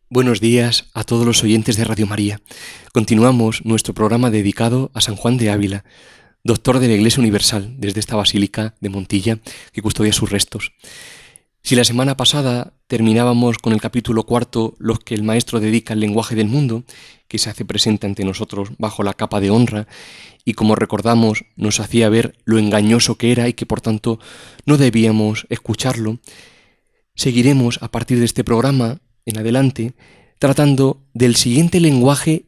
Buenos días a todos los oyentes de Radio María. Continuamos nuestro programa dedicado a San Juan de Ávila, doctor de la Iglesia Universal, desde esta basílica de Montilla que custodia sus restos. Si la semana pasada terminábamos con el capítulo 4, los que el maestro dedica al lenguaje del mundo, que se hace presente ante nosotros bajo la capa de honra, y como recordamos nos hacía ver lo engañoso que era y que por tanto no debíamos escucharlo, seguiremos a partir de este programa en adelante, tratando del siguiente lenguaje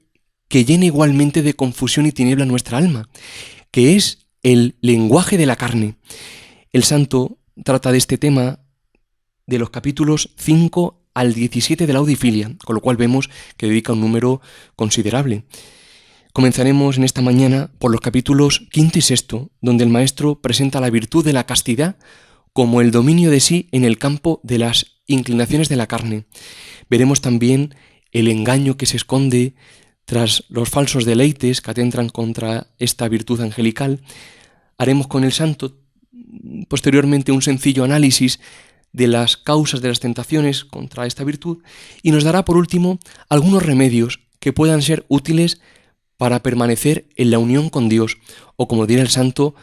que llena igualmente de confusión y tiniebla nuestra alma, que es el lenguaje de la carne. El santo trata de este tema de los capítulos 5 al 17 de la Audifilia, con lo cual vemos que dedica un número considerable. Comenzaremos en esta mañana por los capítulos 5 y 6, donde el maestro presenta la virtud de la castidad como el dominio de sí en el campo de las inclinaciones de la carne. Veremos también el engaño que se esconde tras los falsos deleites que atentan contra esta virtud angelical. Haremos con el santo posteriormente un sencillo análisis de las causas de las tentaciones contra esta virtud y nos dará por último algunos remedios que puedan ser útiles para permanecer en la unión con Dios o, como dirá el santo,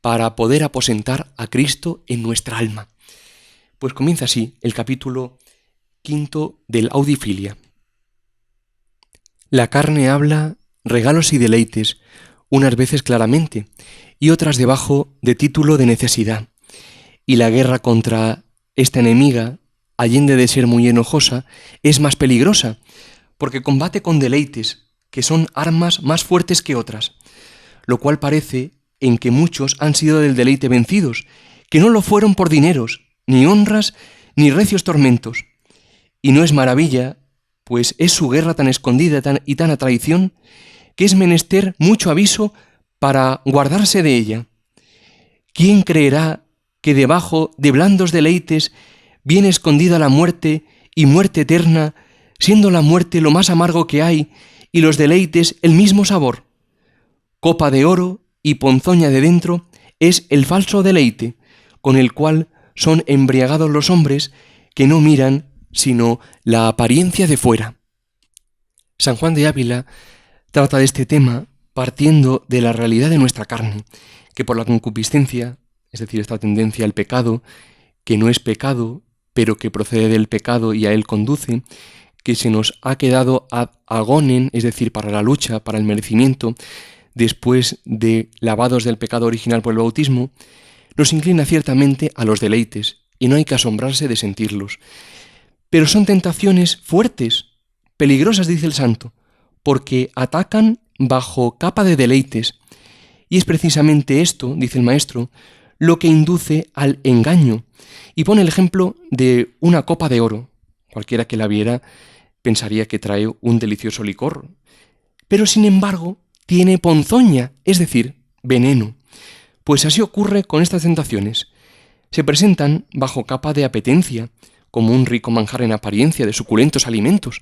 para poder aposentar a Cristo en nuestra alma. Pues comienza así el capítulo 5 del Audifilia. La carne habla regalos y deleites, unas veces claramente y otras debajo de título de necesidad. Y la guerra contra esta enemiga, allende de ser muy enojosa, es más peligrosa, porque combate con deleites, que son armas más fuertes que otras, lo cual parece en que muchos han sido del deleite vencidos, que no lo fueron por dineros, ni honras, ni recios tormentos. Y no es maravilla, pues es su guerra tan escondida y tan a traición, que es menester mucho aviso para guardarse de ella. ¿Quién creerá que debajo de blandos deleites viene escondida la muerte y muerte eterna, siendo la muerte lo más amargo que hay y los deleites el mismo sabor? Copa de oro y ponzoña de dentro es el falso deleite, con el cual son embriagados los hombres que no miran sino la apariencia de fuera. San Juan de Ávila trata de este tema partiendo de la realidad de nuestra carne, que por la concupiscencia, es decir, esta tendencia al pecado, que no es pecado, pero que procede del pecado y a él conduce, que se nos ha quedado ad agonen, es decir, para la lucha, para el merecimiento, después de lavados del pecado original por el bautismo, nos inclina ciertamente a los deleites, y no hay que asombrarse de sentirlos. Pero son tentaciones fuertes, peligrosas, dice el santo, porque atacan bajo capa de deleites. Y es precisamente esto, dice el maestro, lo que induce al engaño. Y pone el ejemplo de una copa de oro. Cualquiera que la viera pensaría que trae un delicioso licor. Pero sin embargo, tiene ponzoña, es decir, veneno. Pues así ocurre con estas tentaciones. Se presentan bajo capa de apetencia, como un rico manjar en apariencia de suculentos alimentos,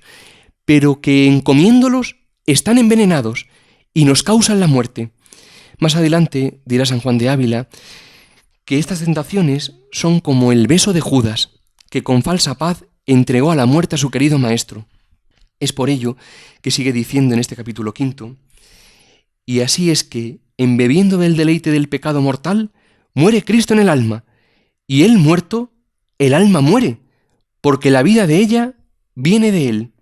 pero que en comiéndolos están envenenados y nos causan la muerte. Más adelante dirá San Juan de Ávila que estas tentaciones son como el beso de Judas, que con falsa paz entregó a la muerte a su querido maestro. Es por ello que sigue diciendo en este capítulo 5, y así es que, embebiendo del deleite del pecado mortal, muere Cristo en el alma, y él muerto, el alma muere, porque la vida de ella viene de él.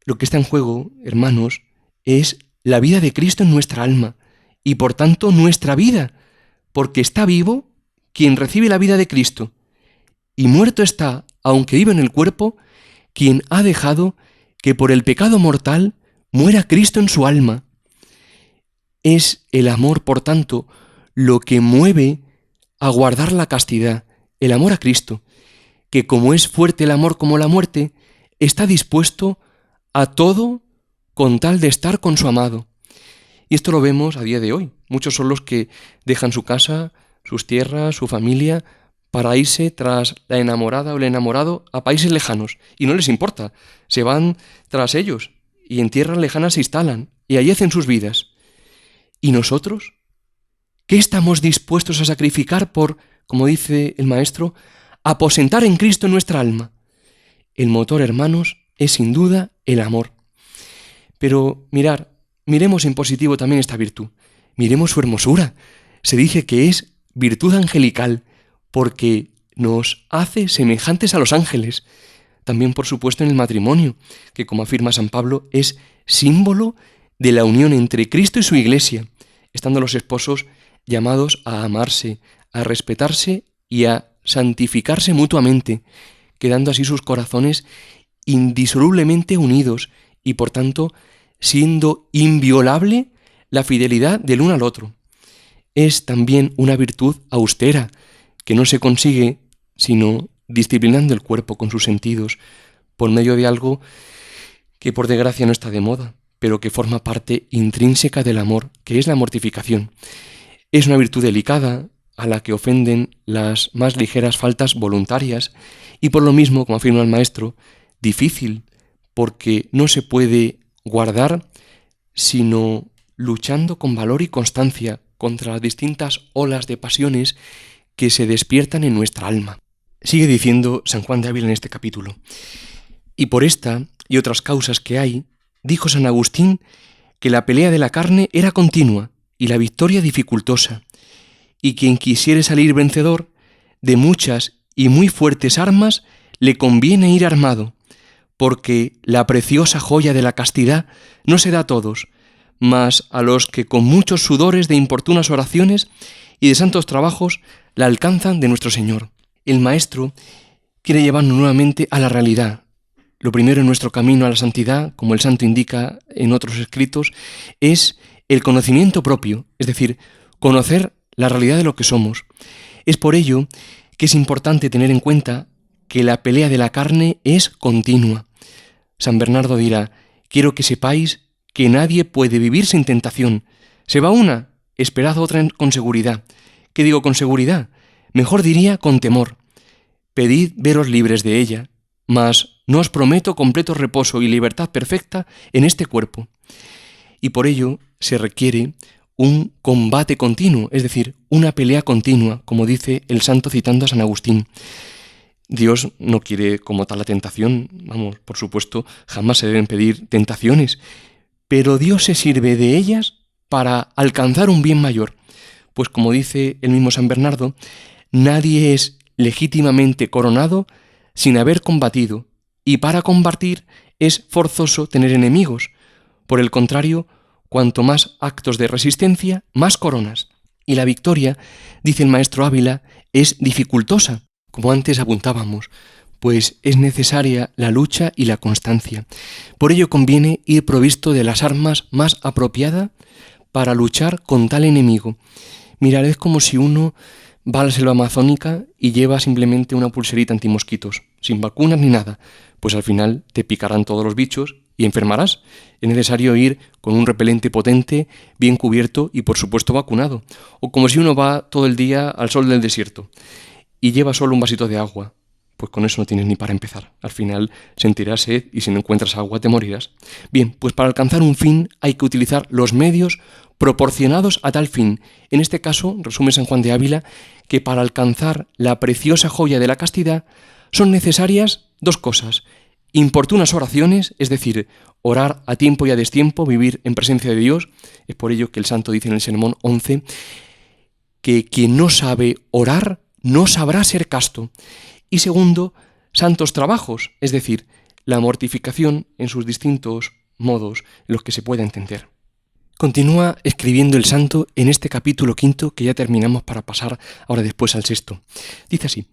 Lo que está en juego, hermanos, es la vida de Cristo en nuestra alma, y por tanto nuestra vida, porque está vivo quien recibe la vida de Cristo, y muerto está, aunque vive en el cuerpo, quien ha dejado que por el pecado mortal muera Cristo en su alma. Es el amor, por tanto, lo que mueve a guardar la castidad, el amor a Cristo, que como es fuerte el amor como la muerte, está dispuesto a todo con tal de estar con su amado. Y esto lo vemos a día de hoy. Muchos son los que dejan su casa, sus tierras, su familia, para irse tras la enamorada o el enamorado a países lejanos. Y no les importa. Se van tras ellos y en tierras lejanas se instalan y allí hacen sus vidas. ¿Y nosotros? ¿Qué estamos dispuestos a sacrificar por, como dice el maestro, aposentar en Cristo nuestra alma? El motor, hermanos, es sin duda el amor. Pero miremos en positivo también esta virtud. Miremos su hermosura. Se dice que es virtud angelical porque nos hace semejantes a los ángeles. También, por supuesto, en el matrimonio, que como afirma San Pablo, es símbolo de la unión entre Cristo y su Iglesia, estando los esposos llamados a amarse, a respetarse y a santificarse mutuamente, quedando así sus corazones indisolublemente unidos y, por tanto, siendo inviolable la fidelidad del uno al otro. Es también una virtud austera, que no se consigue sino disciplinando el cuerpo con sus sentidos, por medio de algo que por desgracia no está de moda, pero que forma parte intrínseca del amor, que es la mortificación. Es una virtud delicada, a la que ofenden las más ligeras faltas voluntarias, y por lo mismo, como afirma el maestro, difícil, porque no se puede guardar sino luchando con valor y constancia contra las distintas olas de pasiones que se despiertan en nuestra alma. Sigue diciendo San Juan de Ávila en este capítulo: y por esta y otras causas que hay, dijo San Agustín que la pelea de la carne era continua y la victoria dificultosa, y quien quisiere salir vencedor, de muchas y muy fuertes armas le conviene ir armado, porque la preciosa joya de la castidad no se da a todos, mas a los que con muchos sudores de importunas oraciones y de santos trabajos la alcanzan de nuestro Señor. El Maestro quiere llevarnos nuevamente a la realidad. Lo primero en nuestro camino a la santidad, como el santo indica en otros escritos, es el conocimiento propio, es decir, conocer la realidad de lo que somos. Es por ello que es importante tener en cuenta que la pelea de la carne es continua. San Bernardo dirá: quiero que sepáis que nadie puede vivir sin tentación. Se va una, esperad otra con seguridad. ¿Qué digo con seguridad? Mejor diría con temor. Pedid veros libres de ella, mas no os prometo completo reposo y libertad perfecta en este cuerpo. Y por ello se requiere un combate continuo, es decir, una pelea continua, como dice el santo citando a San Agustín. Dios no quiere como tal la tentación, por supuesto, jamás se deben pedir tentaciones, pero Dios se sirve de ellas para alcanzar un bien mayor. Pues como dice el mismo San Bernardo, nadie es legítimamente coronado sin haber combatido, y para combatir es forzoso tener enemigos. Por el contrario, cuanto más actos de resistencia, más coronas. Y la victoria, dice el maestro Ávila, es dificultosa, como antes apuntábamos, pues es necesaria la lucha y la constancia. Por ello conviene ir provisto de las armas más apropiadas para luchar con tal enemigo. Mirad, es como si uno va a la selva amazónica y lleva simplemente una pulserita antimosquitos, sin vacunas ni nada, pues al final te picarán todos los bichos y enfermarás. Es necesario ir con un repelente potente, bien cubierto y por supuesto vacunado. O como si uno va todo el día al sol del desierto y lleva solo un vasito de agua, pues con eso no tienes ni para empezar. Al final sentirás sed y si no encuentras agua te morirás. Bien, pues para alcanzar un fin hay que utilizar los medios proporcionados a tal fin. En este caso, resume San Juan de Ávila, que para alcanzar la preciosa joya de la castidad son necesarias dos cosas: importunas oraciones, es decir, orar a tiempo y a destiempo, vivir en presencia de Dios. Es por ello que el santo dice en el Sermón 11 que quien no sabe orar no sabrá ser casto. Y segundo, santos trabajos, es decir, la mortificación en sus distintos modos, los que se pueda entender. Continúa escribiendo el santo en este capítulo 5 que ya terminamos para pasar ahora después al 6. Dice así: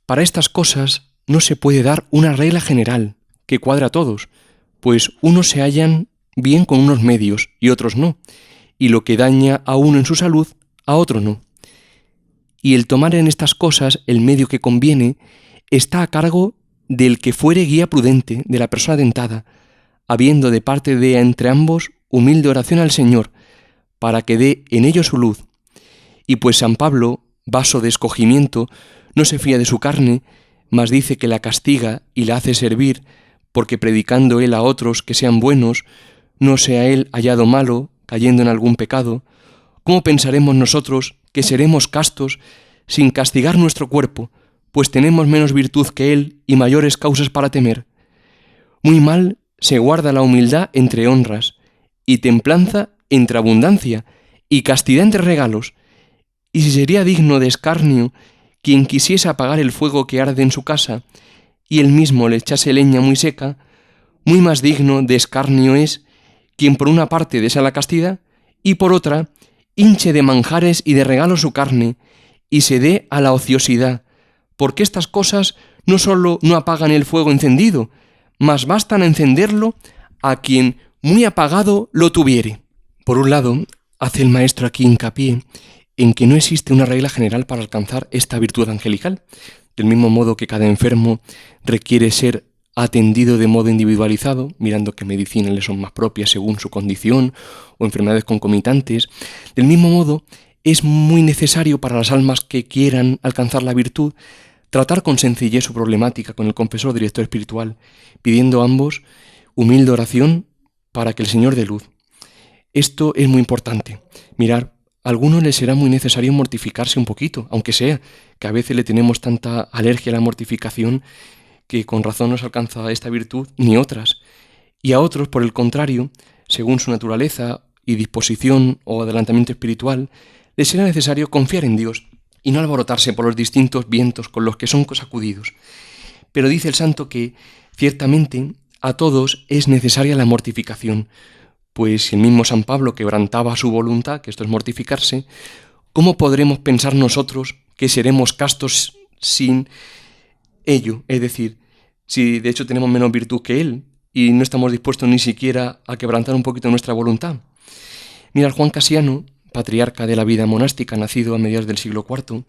para estas cosas no se puede dar una regla general que cuadra a todos, pues unos se hallan bien con unos medios y otros no, y lo que daña a uno en su salud, a otro no. Y el tomar en estas cosas el medio que conviene está a cargo del que fuere guía prudente de la persona tentada, habiendo de parte de entre ambos humilde oración al Señor, para que dé en ello su luz. Y pues San Pablo, vaso de escogimiento, no se fía de su carne, mas dice que la castiga y la hace servir, porque predicando él a otros que sean buenos, no sea él hallado malo, cayendo en algún pecado. ¿Cómo pensaremos nosotros que seremos castos sin castigar nuestro cuerpo, pues tenemos menos virtud que él y mayores causas para temer? Muy mal se guarda la humildad entre honras, y templanza entre abundancia, y castidad entre regalos. Y si sería digno de escarnio quien quisiese apagar el fuego que arde en su casa, y él mismo le echase leña muy seca, muy más digno de escarnio es quien por una parte desea la castidad, y por otra hinche de manjares y de regalos su carne, y se dé a la ociosidad, porque estas cosas no sólo no apagan el fuego encendido, mas bastan a encenderlo a quien muy apagado lo tuviere. Por un lado, hace el maestro aquí hincapié en que no existe una regla general para alcanzar esta virtud angelical, del mismo modo que cada enfermo requiere ser atendido de modo individualizado, mirando qué medicinas le son más propias según su condición o enfermedades concomitantes. Del mismo modo, es muy necesario para las almas que quieran alcanzar la virtud tratar con sencillez su problemática con el confesor o director espiritual, pidiendo a ambos humilde oración para que el Señor dé luz. Esto es muy importante. Mirar, a algunos les será muy necesario mortificarse un poquito, aunque sea, que a veces le tenemos tanta alergia a la mortificación que con razón no se alcanza esta virtud ni otras. Y a otros, por el contrario, según su naturaleza y disposición o adelantamiento espiritual, les será necesario confiar en Dios y no alborotarse por los distintos vientos con los que son sacudidos. Pero dice el santo que, ciertamente, a todos es necesaria la mortificación, pues si el mismo San Pablo quebrantaba su voluntad, que esto es mortificarse, ¿cómo podremos pensar nosotros que seremos castos sin ello? Es decir, si de hecho tenemos menos virtud que él y no estamos dispuestos ni siquiera a quebrantar un poquito nuestra voluntad. Mira, Juan Casiano, patriarca de la vida monástica, nacido a mediados del siglo IV,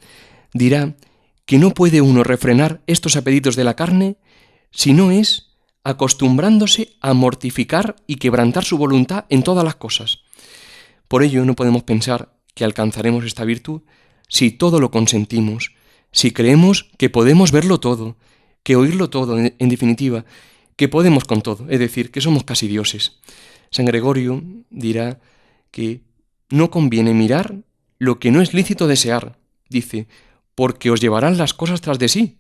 dirá que no puede uno refrenar estos apetitos de la carne si no es acostumbrándose a mortificar y quebrantar su voluntad en todas las cosas. Por ello no podemos pensar que alcanzaremos esta virtud si todo lo consentimos, si creemos que podemos verlo todo, que oírlo todo, en definitiva, que podemos con todo, es decir, que somos casi dioses. San Gregorio dirá que no conviene mirar lo que no es lícito desear, dice, porque os llevarán las cosas tras de sí.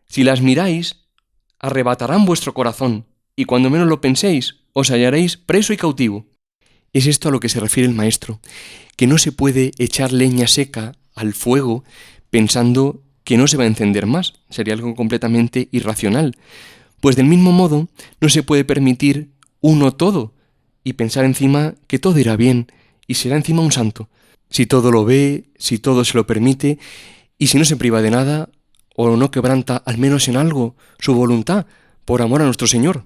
Si las miráis, arrebatarán vuestro corazón, y cuando menos lo penséis, os hallaréis preso y cautivo. Es esto a lo que se refiere el maestro, que no se puede echar leña seca al fuego pensando que no se va a encender más, sería algo completamente irracional. Pues del mismo modo, no se puede permitir uno todo y pensar encima que todo irá bien y será encima un santo. Si todo lo ve, si todo se lo permite y si no se priva de nada o no quebranta al menos en algo su voluntad por amor a nuestro Señor.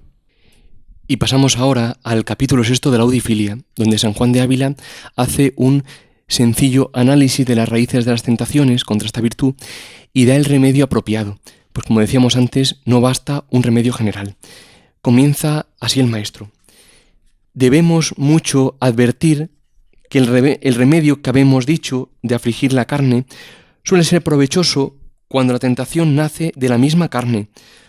Y pasamos ahora al capítulo 6 de la Audifilia, donde San Juan de Ávila hace un sencillo análisis de las raíces de las tentaciones contra esta virtud y da el remedio apropiado. Pues como decíamos antes, no basta un remedio general. Comienza así el maestro. Debemos mucho advertir que el remedio que habemos dicho de afligir la carne suele ser provechoso cuando la tentación nace de la misma carne,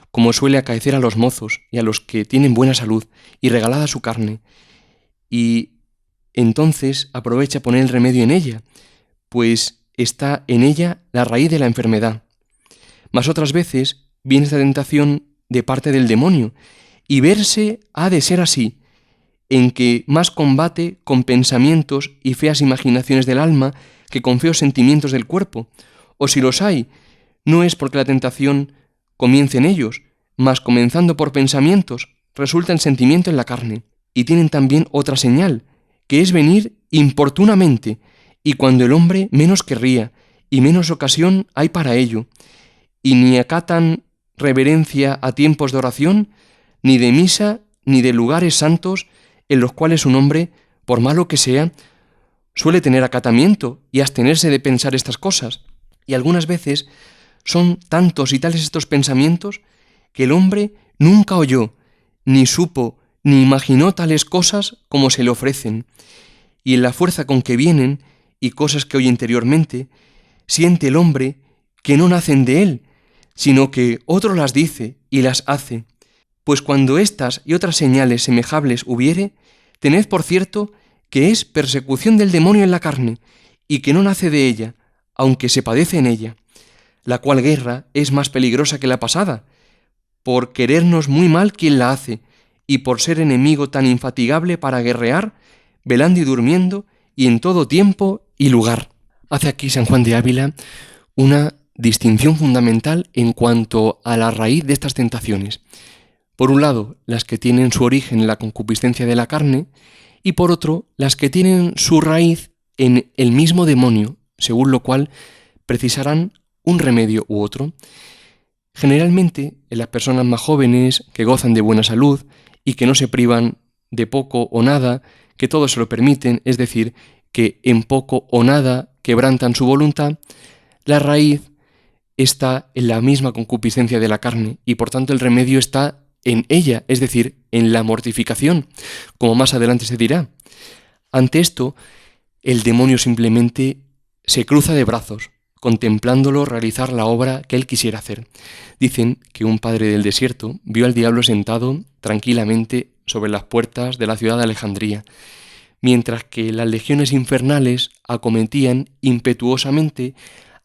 como suele acaecer a los mozos y a los que tienen buena salud y regalada su carne, y entonces aprovecha poner el remedio en ella, pues está en ella la raíz de la enfermedad. Mas otras veces viene esta tentación de parte del demonio, y verse ha de ser así, en que más combate con pensamientos y feas imaginaciones del alma que con feos sentimientos del cuerpo, o si los hay, no es porque la tentación comience en ellos, mas comenzando por pensamientos, resulta el sentimiento en la carne, y tienen también otra señal, que es venir importunamente, y cuando el hombre menos querría, y menos ocasión hay para ello, y ni acatan reverencia a tiempos de oración, ni de misa, ni de lugares santos, en los cuales un hombre, por malo que sea, suele tener acatamiento y abstenerse de pensar estas cosas. Y algunas veces son tantos y tales estos pensamientos que el hombre nunca oyó, ni supo, ni imaginó tales cosas como se le ofrecen. Y en la fuerza con que vienen, y cosas que oye interiormente, siente el hombre que no nacen de él, sino que otro las dice y las hace. Pues cuando estas y otras señales semejables hubiere, tened por cierto que es persecución del demonio en la carne, y que no nace de ella, aunque se padece en ella, la cual guerra es más peligrosa que la pasada, por querernos muy mal quien la hace, y por ser enemigo tan infatigable para guerrear, velando y durmiendo, y en todo tiempo y lugar. Hace aquí San Juan de Ávila una distinción fundamental en cuanto a la raíz de estas tentaciones. Por un lado, las que tienen su origen en la concupiscencia de la carne, y por otro, las que tienen su raíz en el mismo demonio, según lo cual precisarán un remedio u otro. Generalmente, en las personas más jóvenes, que gozan de buena salud y que no se privan de poco o nada, que todo se lo permiten, es decir, que en poco o nada quebrantan su voluntad, la raíz está en la misma concupiscencia de la carne y por tanto el remedio está en ella, es decir, en la mortificación, como más adelante se dirá. Ante esto, el demonio simplemente se cruza de brazos, contemplándolo realizar la obra que él quisiera hacer. Dicen que un padre del desierto vio al diablo sentado tranquilamente sobre las puertas de la ciudad de Alejandría, mientras que las legiones infernales acometían impetuosamente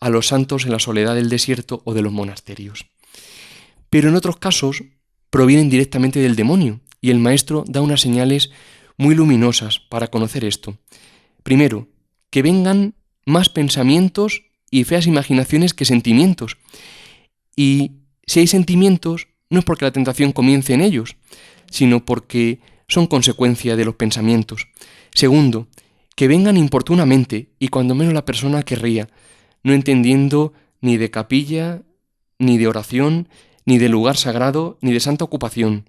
a los santos en la soledad del desierto o de los monasterios. Pero en otros casos provienen directamente del demonio, y el maestro da unas señales muy luminosas para conocer esto. Primero, que vengan más pensamientos y feas imaginaciones que sentimientos. Y si hay sentimientos, no es porque la tentación comience en ellos, sino porque son consecuencia de los pensamientos. Segundo, que vengan importunamente y cuando menos la persona querría, no entendiendo ni de capilla, ni de oración, ni de lugar sagrado, ni de santa ocupación.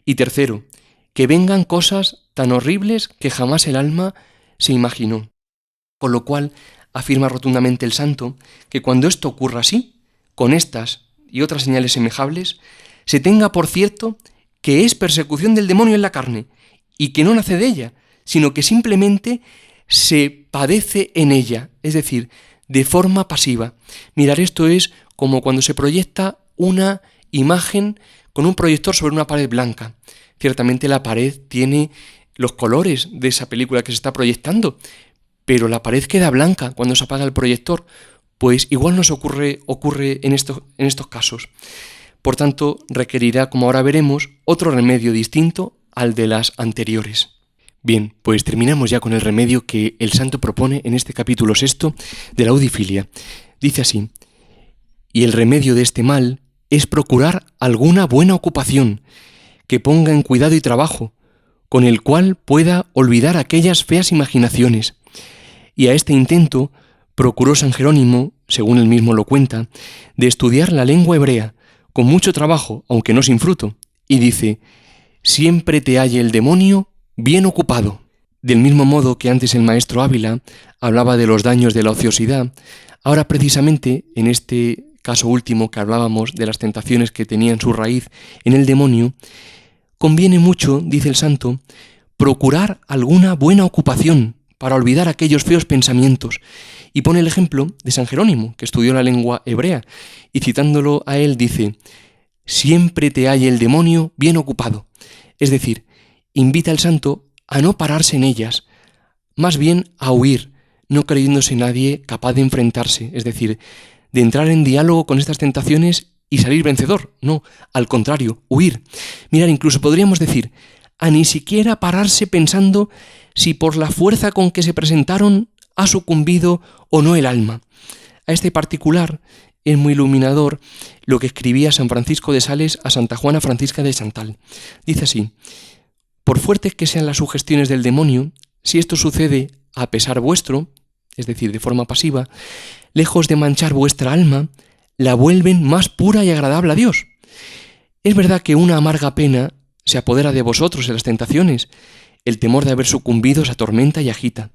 Y tercero, que vengan cosas tan horribles que jamás el alma se imaginó. Con lo cual, afirma rotundamente el santo que cuando esto ocurra así, con estas y otras señales semejables, se tenga por cierto que es persecución del demonio en la carne, y que no nace de ella, sino que simplemente se padece en ella, es decir, de forma pasiva. Mirar, esto es como cuando se proyecta una imagen con un proyector sobre una pared blanca. Ciertamente la pared tiene los colores de esa película que se está proyectando, pero la pared queda blanca cuando se apaga el proyector. Pues igual nos ocurre en estos casos. Por tanto, requerirá, como ahora veremos, otro remedio distinto al de las anteriores. Bien, pues terminamos ya con el remedio que el santo propone en este capítulo 6 de la Audifilia. Dice así: y el remedio de este mal es procurar alguna buena ocupación que ponga en cuidado y trabajo, con el cual pueda olvidar aquellas feas imaginaciones. Y a este intento procuró San Jerónimo, según él mismo lo cuenta, de estudiar la lengua hebrea, con mucho trabajo, aunque no sin fruto, y dice: siempre te halle el demonio bien ocupado. Del mismo modo que antes el maestro Ávila hablaba de los daños de la ociosidad, ahora precisamente, en este caso último que hablábamos de las tentaciones que tenían su raíz en el demonio, conviene mucho, dice el santo, procurar alguna buena ocupación para olvidar aquellos feos pensamientos. Y pone el ejemplo de San Jerónimo, que estudió la lengua hebrea, y citándolo a él dice: siempre te halle el demonio bien ocupado. Es decir, invita al santo a no pararse en ellas, más bien a huir, no creyéndose nadie capaz de enfrentarse, es decir, de entrar en diálogo con estas tentaciones y salir vencedor. No, al contrario, huir. Mirad, incluso podríamos decir, a ni siquiera pararse pensando si por la fuerza con que se presentaron ha sucumbido o no el alma. A este particular es muy iluminador lo que escribía San Francisco de Sales a Santa Juana Francisca de Chantal. Dice así: por fuertes que sean las sugestiones del demonio, si esto sucede a pesar vuestro, es decir, de forma pasiva, lejos de manchar vuestra alma, la vuelven más pura y agradable a Dios. Es verdad que una amarga pena se apodera de vosotros en las tentaciones, el temor de haber sucumbido os atormenta y agita,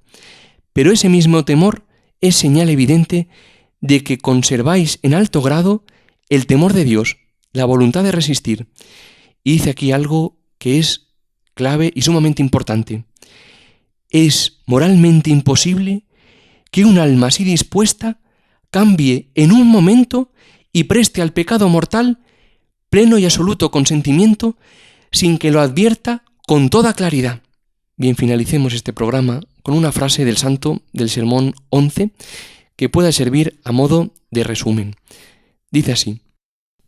pero ese mismo temor es señal evidente de que conserváis en alto grado el temor de Dios, la voluntad de resistir. Y dice aquí algo que es clave y sumamente importante. Es moralmente imposible que un alma así dispuesta cambie en un momento y preste al pecado mortal pleno y absoluto consentimiento sin que lo advierta con toda claridad. Bien, finalicemos este programa con una frase del santo del Sermón 11 que pueda servir a modo de resumen. Dice así: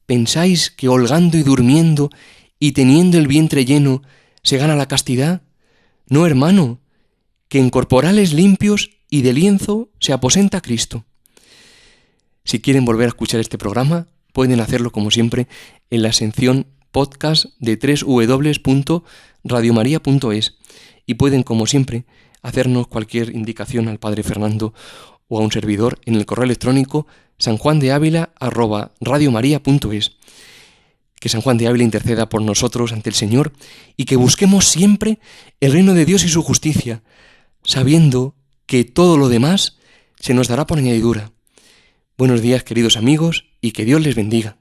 ¿pensáis que holgando y durmiendo y teniendo el vientre lleno se gana la castidad? No, hermano, que en corporales limpios y de lienzo se aposenta Cristo. Si quieren volver a escuchar este programa, pueden hacerlo como siempre en la sección podcast de www.radiomaria.es y pueden, como siempre, hacernos cualquier indicación al Padre Fernando o a un servidor en el correo electrónico sanjuandeavila@radiomaria.es. Que San Juan de Ávila interceda por nosotros ante el Señor y que busquemos siempre el reino de Dios y su justicia, sabiendo que todo lo demás se nos dará por añadidura. Buenos días, queridos amigos, y que Dios les bendiga.